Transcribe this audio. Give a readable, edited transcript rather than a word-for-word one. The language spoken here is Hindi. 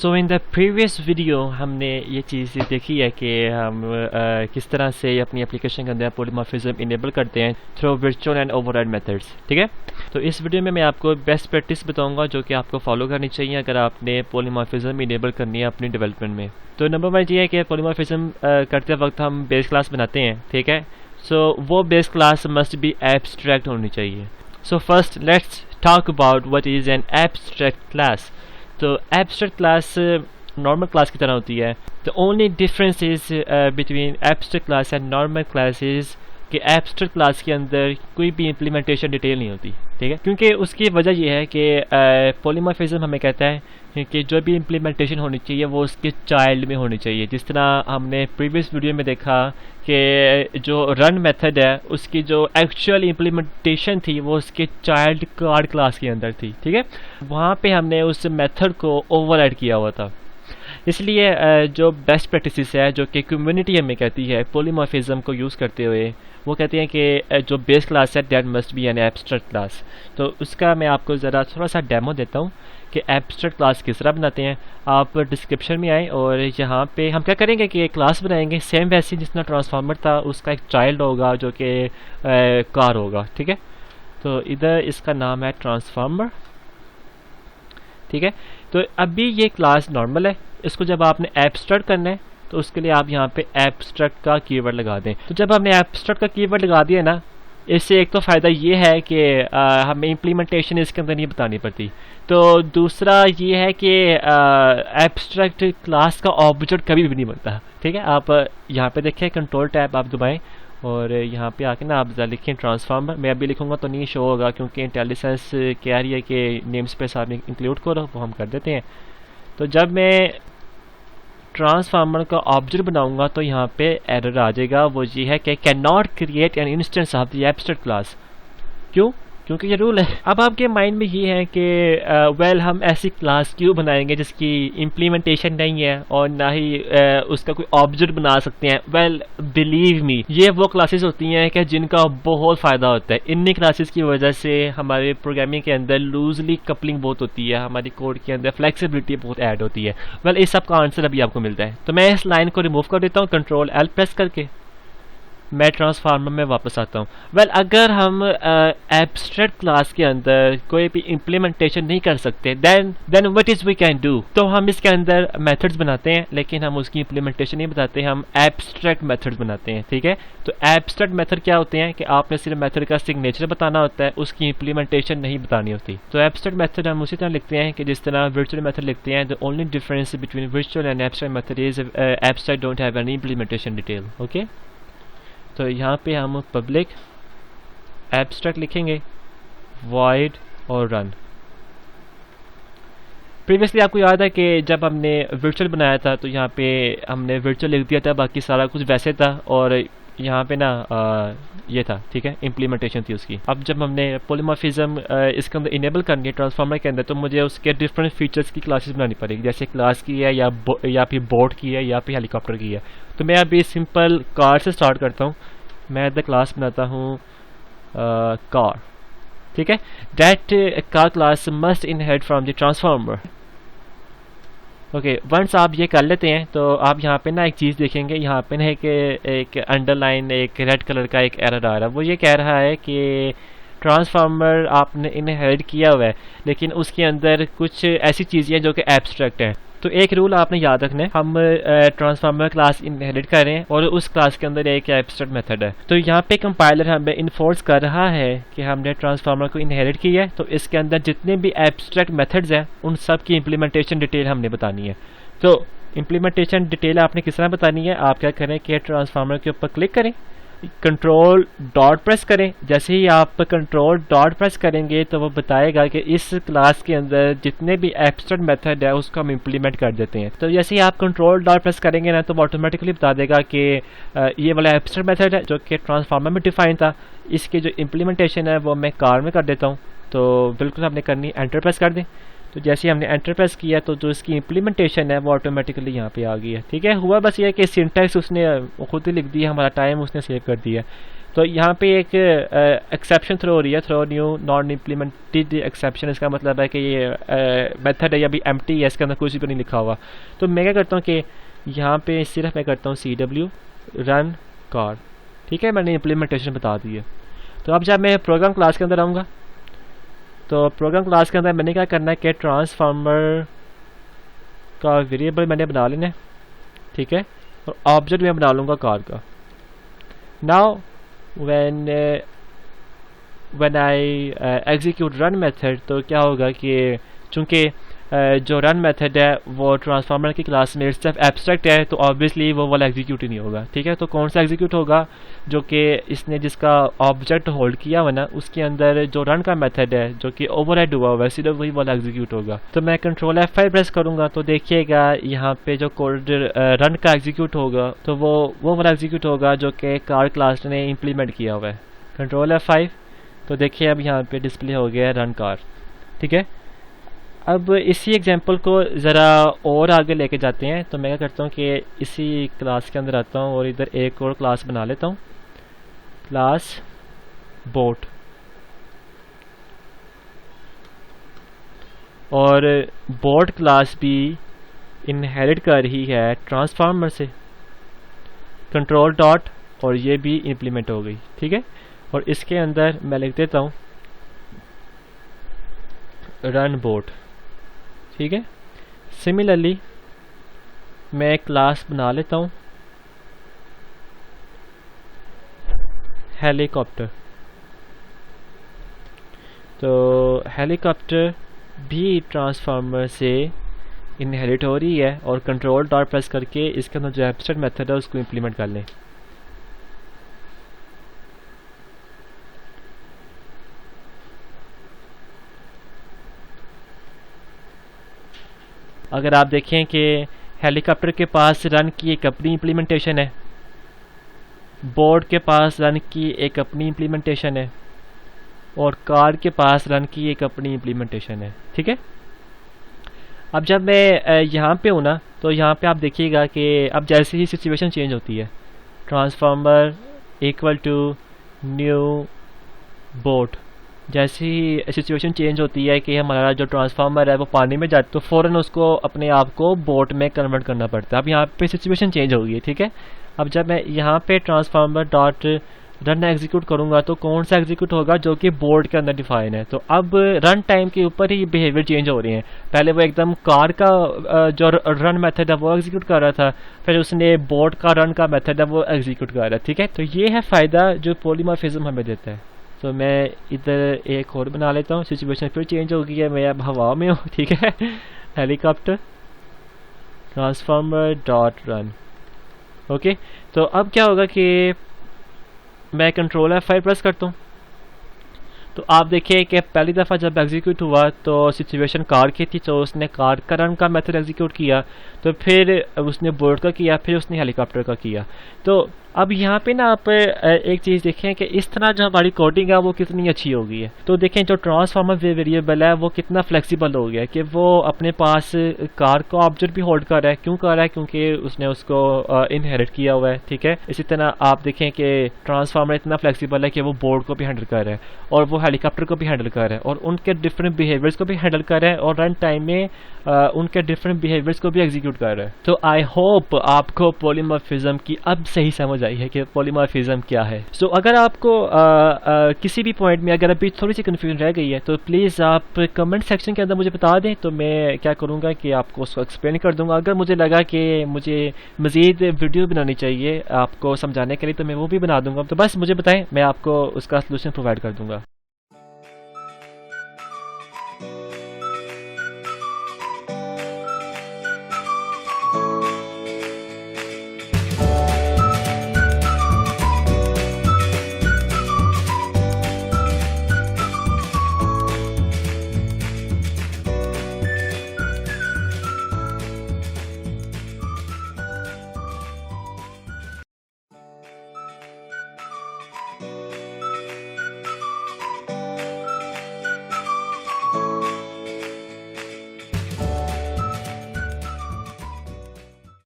So in the previous video हमने ये चीज़ देखी है कि हम किस तरह से अपनी एप्लीकेशन के अंदर पॉलीमॉर्फिज्म इनेबल करते हैं through virtual and override methods. ठीक है, तो इस वीडियो में मैं आपको बेस्ट प्रैक्टिस बताऊंगा जो कि आपको फॉलो करनी चाहिए अगर आपने पॉलीमॉर्फिज्म इनेबल करनी है अपनी डेवलपमेंट में। तो नंबर वन ये है कि पॉलीमॉर्फिज्म करते वक्त हम बेस क्लास बनाते हैं। ठीक है, सो वो base class must be abstract होनी चाहिए। So first let's talk about what is an abstract class. तो एब्स्ट्रैक्ट क्लास नॉर्मल क्लास की तरह होती है। The only difference is between abstract class and normal class is कि एब्स्ट्रैक्ट क्लास के अंदर कोई भी इम्प्लीमेंटेशन डिटेल नहीं होती। ठीक है, क्योंकि उसकी वजह यह है कि पॉलीमॉर्फिज्म हमें कहता है कि जो भी इम्प्लीमेंटेशन होनी चाहिए वो उसके चाइल्ड में होनी चाहिए। जिस तरह हमने प्रीवियस वीडियो में देखा कि जो रन मेथड है उसकी जो एक्चुअल इम्प्लीमेंटेशन थी वो उसके चाइल्ड कार्ड क्लास के अंदर थी। ठीक है, वहाँ पे हमने उस मेथड को ओवरराइड किया हुआ था। इसलिए जो बेस्ट प्रैक्टिस है जो कि कम्युनिटी हमें कहती है पॉलीमॉर्फिज्म को यूज़ करते हुए, वो कहते हैं कि जो बेस क्लास है that must be an abstract class. तो उसका मैं आपको ज़रा थोड़ा सा डेमो देता हूँ कि एब्स्ट्रैक्ट क्लास किस तरह बनाते हैं। आप डिस्क्रिप्शन में आए और यहाँ पे हम क्या करेंगे कि क्लास बनाएंगे सेम वैसे जितना ट्रांसफार्मर था उसका एक चाइल्ड होगा जो कि कार होगा। ठीक है, तो इधर इसका नाम है ट्रांसफार्मर। ठीक है, तो अभी ये क्लास नॉर्मल है, इसको जब आपने एब्स्ट्रैक्ट करना है तो उसके लिए आप यहाँ पे एब्स्ट्रैक्ट का कीवर्ड लगा दें। तो जब हमने एब्स्ट्रैक्ट का कीवर्ड लगा दिया ना, इससे एक तो फ़ायदा ये है कि हमें इम्प्लीमेंटेशन इसके अंदर नहीं बतानी पड़ती। तो दूसरा ये है कि एब्स्ट्रैक्ट क्लास का ऑब्जेक्ट कभी भी नहीं बनता। ठीक है, आप यहाँ पे देखें कंट्रोल टैब आप दबाएं और यहाँ पे आके ना आप लिखें ट्रांसफार्मर। मैं अभी लिखूँगा तो नहीं शो होगा क्योंकि इंटेलिजेंस कह रही है कि नेम स्पेस आप इंक्लूड करो, वो हम कर देते हैं। तो जब मैं ट्रांसफार्मर का ऑब्जेक्ट बनाऊंगा तो यहाँ पे एरर आ जाएगा, वो ये है कि can not create an instance of the abstract class. क्यों? क्योंकि ये रूल है। अब आपके माइंड में ये है कि वेल हम ऐसी क्लास क्यों बनाएंगे जिसकी इम्प्लीमेंटेशन नहीं है और ना ही उसका कोई ऑब्जेक्ट बना सकते हैं। वेल बिलीव मी, ये वो क्लासेस होती हैं कि जिनका बहुत फ़ायदा होता है। इन्हीं क्लासेस की वजह से हमारे प्रोग्रामिंग के अंदर लूजली कपलिंग बहुत होती है, हमारी कोड के अंदर फ्लेक्सिबिलिटी बहुत ऐड होती है। वेल इस सब का आंसर अभी आपको मिलता है। तो मैं इस लाइन को रिमूव कर देता हूँ कंट्रोल एल प्रेस करके, मैं ट्रांसफार्मर में वापस आता हूँ। वेल अगर हम एब्स्ट्रैक्ट क्लास के अंदर कोई भी इम्प्लीमेंटेशन नहीं कर सकते then what is we can do. तो हम इसके अंदर मेथड्स बनाते हैं लेकिन हम उसकी इम्प्लीमेंटेशन नहीं बताते, हम एब्स्ट्रैक्ट मेथड्स बनाते हैं। ठीक है, तो एब्स्ट्रैक्ट मेथड क्या होते हैं कि आपने सिर्फ मेथड का सिग्नेचर बताना होता है, उसकी इम्प्लीमेंटेशन नहीं बतानी होती। तो एब्स्ट्रैक्ट मेथड हम उसी तरह लिखते हैं कि जिस तरह वर्चुअल मेथड लिखते हैं। The only difference between virtual and abstract method is abstract don't have any implementation detail. Okay, तो यहाँ पे हम पब्लिक एब्स्ट्रैक्ट लिखेंगे, वॉइड और रन। प्रीवियसली आपको याद है कि जब हमने वर्चुअल बनाया था तो यहाँ पे हमने वर्चुअल लिख दिया था, बाकी सारा कुछ वैसे था और यहाँ पे ना ये था। ठीक है, इम्प्लीमेंटेशन थी उसकी। अब जब हमने पॉलीमॉर्फिज्म इसके अंदर इनेबल करनी है ट्रांसफार्मर के अंदर तो मुझे उसके डिफरेंट फीचर्स की क्लासेस बनानी पड़ेगी, जैसे क्लास की है या फिर बोट की है या फिर हेलीकॉप्टर की है। तो मैं अभी सिंपल कार से स्टार्ट करता हूँ। मैं द क्लास बनाता हूँ कार। ठीक है, that car class must inherit from the transformer. Okay, once आप ये कर लेते हैं तो आप यहाँ पे ना एक चीज़ देखेंगे, यहाँ पे ना कि एक अंडरलाइन एक रेड कलर का एक एरर आ रहा है। वो ये कह रहा है कि ट्रांसफार्मर आपने इनहेरिट किया हुआ है लेकिन उसके अंदर कुछ ऐसी चीज़ें हैं जो कि एब्स्ट्रैक्ट हैं। तो एक रूल आपने याद रखना है, हम ट्रांसफार्मर क्लास इनहेरिट कर रहे हैं और उस क्लास के अंदर एक एब्स्ट्रैक्ट मेथड है। तो यहाँ पे कंपाइलर हमें इन्फोर्स कर रहा है कि हमने ट्रांसफार्मर को इनहेरिट किया है तो इसके अंदर जितने भी एब्स्ट्रैक्ट मेथड्स हैं उन सब की इम्प्लीमेंटेशन डिटेल हमने बतानी है। तो इम्प्लीमेंटेशन डिटेल आपने किस तरह बतानी है, आप क्या करें कि ट्रांसफार्मर के ऊपर क्लिक करें, कंट्रोल डॉट प्रेस करें। जैसे ही आप कंट्रोल डॉट प्रेस करेंगे तो वो बताएगा कि इस क्लास के अंदर जितने भी एब्स्ट्रैक्ट मेथड है उसको हम इम्प्लीमेंट कर देते हैं। तो जैसे ही आप कंट्रोल डॉट प्रेस करेंगे ना तो वो ऑटोमेटिकली बता देगा कि ये वाला एब्स्ट्रैक्ट मेथड है जो कि ट्रांसफार्मर में डिफाइन था, इसकी जो इम्प्लीमेंटेशन है वो मैं कार में कर देता हूँ। तो बिल्कुल आपने करनी, एंटर प्रेस कर दें। तो जैसे हमने एंटर प्रेस किया तो जो इसकी इम्प्लीमेंटेशन है वो ऑटोमेटिकली यहाँ पे आ गई है। ठीक है, हुआ बस ये कि सिंटैक्स उसने खुद ही लिख दिया, हमारा टाइम उसने सेव कर दिया। तो यहाँ पे एक एक्सेप्शन थ्रो हो रही है, throw new non implemented exception. इसका मतलब है कि ये मेथड है या भी एम्प्टी है, इसके अंदर कुछ भी नहीं लिखा हुआ। तो मैं क्या करता हूँ कि यहाँ पे सिर्फ मैं करता हूँ CW रन कार। ठीक है, मैंने इम्प्लीमेंटेशन बता दी है। तो अब जब मैं प्रोग्राम क्लास के अंदर आऊँगा तो प्रोग्राम क्लास के अंदर मैंने क्या करना है कि ट्रांसफार्मर का वेरिएबल मैंने बना लेना है। ठीक है, और ऑब्जेक्ट मैं बना लूँगा कार का। Now when I execute run method, तो क्या होगा कि चूँकि जो रन मेथड है वो ट्रांसफार्मर की क्लास में सिर्फ एब्स्ट्रैक्ट है, तो ऑब्वियसली वो वाला एग्जीक्यूट ही नहीं होगा। ठीक है, तो कौन सा एग्जीक्यूट होगा, जो कि इसने जिसका ऑब्जेक्ट होल्ड किया हुआ ना उसके अंदर जो रन का मेथड है जो कि ओवरराइड हुआ हुआ है, सीधे वही वाला एग्जीक्यूट होगा। तो मैं कंट्रोल F5 प्रेस करूँगा तो देखिएगा यहाँ पे जो कोड रन का एग्जीक्यूट होगा तो वो वाला एग्जीक्यूट होगा जो कि कार क्लास ने इम्प्लीमेंट किया हुआ है। कंट्रोल F5, तो देखिए अब यहाँ पे डिस्प्ले हो गया है रन कार। ठीक है, अब इसी एग्जांपल को ज़रा और आगे लेके जाते हैं। तो मैं क्या करता हूँ कि इसी क्लास के अंदर आता हूँ और इधर एक और क्लास बना लेता हूँ, क्लास बोट। और बोट क्लास भी इनहेरिट कर रही है ट्रांसफार्मर से, कंट्रोल डॉट, और ये भी इम्प्लीमेंट हो गई। ठीक है, और इसके अंदर मैं लिख देता हूँ रन बोट। ठीक है, सिमिलरली मैं क्लास बना लेता हूँ हेलीकॉप्टर। तो हेलीकॉप्टर भी ट्रांसफार्मर से इनहेरिट हो रही है, और कंट्रोल डॉट प्रेस करके इसके अंदर जो एब्स्ट्रैक्ट मेथड है उसको इम्प्लीमेंट कर लें। अगर आप देखें कि हेलीकॉप्टर के पास रन की एक अपनी इम्प्लीमेंटेशन है, बोर्ड के पास रन की एक अपनी इम्प्लीमेंटेशन है, और कार के पास रन की एक अपनी इम्प्लीमेंटेशन है। ठीक है, अब जब मैं यहाँ पे हूँ ना तो यहाँ पे आप देखिएगा कि अब जैसे ही सिचुएशन चेंज होती है, transformer equal to new bot, जैसे ही सिचुएशन चेंज होती है कि हमारा जो ट्रांसफार्मर है वो पानी में जाए तो फ़ौरन उसको अपने आप को बोट में कन्वर्ट करना पड़ता है। अब यहाँ पे सिचुएशन चेंज हो गई है। ठीक है, अब जब मैं यहाँ पे ट्रांसफार्मर डॉट रन एग्जीक्यूट करूँगा तो कौन सा एग्जीक्यूट होगा, जो कि बोर्ड के अंदर डिफाइन है। तो अब रन टाइम के ऊपर ही बिहेवियर चेंज हो रहे हैं। पहले वो एकदम कार का जो रन मेथड है वो एग्जीक्यूट कर रहा था, फिर उसने बोर्ड का रन का मेथड है वो एग्जीक्यूट कर रहा है। ठीक है, तो ये है फ़ायदा जो पॉलीमॉर्फिज्म हमें देता है। तो मैं इधर एक और बना लेता हूँ, सिचुएशन फिर चेंज हो गई है, मैं अब हवा में हूँ। ठीक है, helicopter transformer dot run. Okay, तो अब क्या होगा कि मैं कंट्रोल F5 प्रेस करता हूँ तो आप देखिए कि पहली दफ़ा जब एग्जीक्यूट हुआ तो सिचुएशन कार की थी, तो उसने कार का रन का मेथड एग्जीक्यूट किया, तो फिर उसने बोर्ड का किया, फिर उसने हेलीकॉप्टर का किया। तो अब यहाँ पे ना आप एक चीज़ देखें कि इस तरह जो हमारी कोडिंग है वो कितनी अच्छी हो गई है। तो देखें जो ट्रांसफार्मर वेरिएबल है वो कितना फ्लेक्सिबल हो गया है कि वो अपने पास कार का ऑब्जेक्ट भी होल्ड कर रहा है। क्यों कर रहा है? क्योंकि उसने उसको इनहेरिट किया हुआ है। ठीक है, इसी तरह आप देखें कि ट्रांसफार्मर इतना फ्लेक्सिबल है कि वो बोर्ड को भी हैंडल कर रहा है और वो हेलीकॉप्टर को भी हैंडल कर रहा है और उनके डिफरेंट बिहेवियर्स को भी हैंडल कर रहा है और रन टाइम में उनके डिफरेंट बिहेवियर्स को भी एग्जीक्यूट कर रहा है। तो आई होप आपको पॉलीमॉर्फिज्म की अब सही समझ आई है कि पॉलीमॉर्फिज्म क्या है। सो अगर आपको किसी भी पॉइंट में अगर अभी थोड़ी सी कंफ्यूजन रह गई है तो प्लीज़ आप कमेंट सेक्शन के अंदर मुझे बता दें, तो मैं क्या करूँगा कि आपको उसको एक्सप्लेन कर दूँगा। अगर मुझे लगा कि मुझे मज़ीद वीडियो बनानी चाहिए आपको समझाने के लिए तो मैं वो भी बना दूँगा। तो बस मुझे बताएं, मैं आपको उसका सलूशन प्रोवाइड कर दूँगा।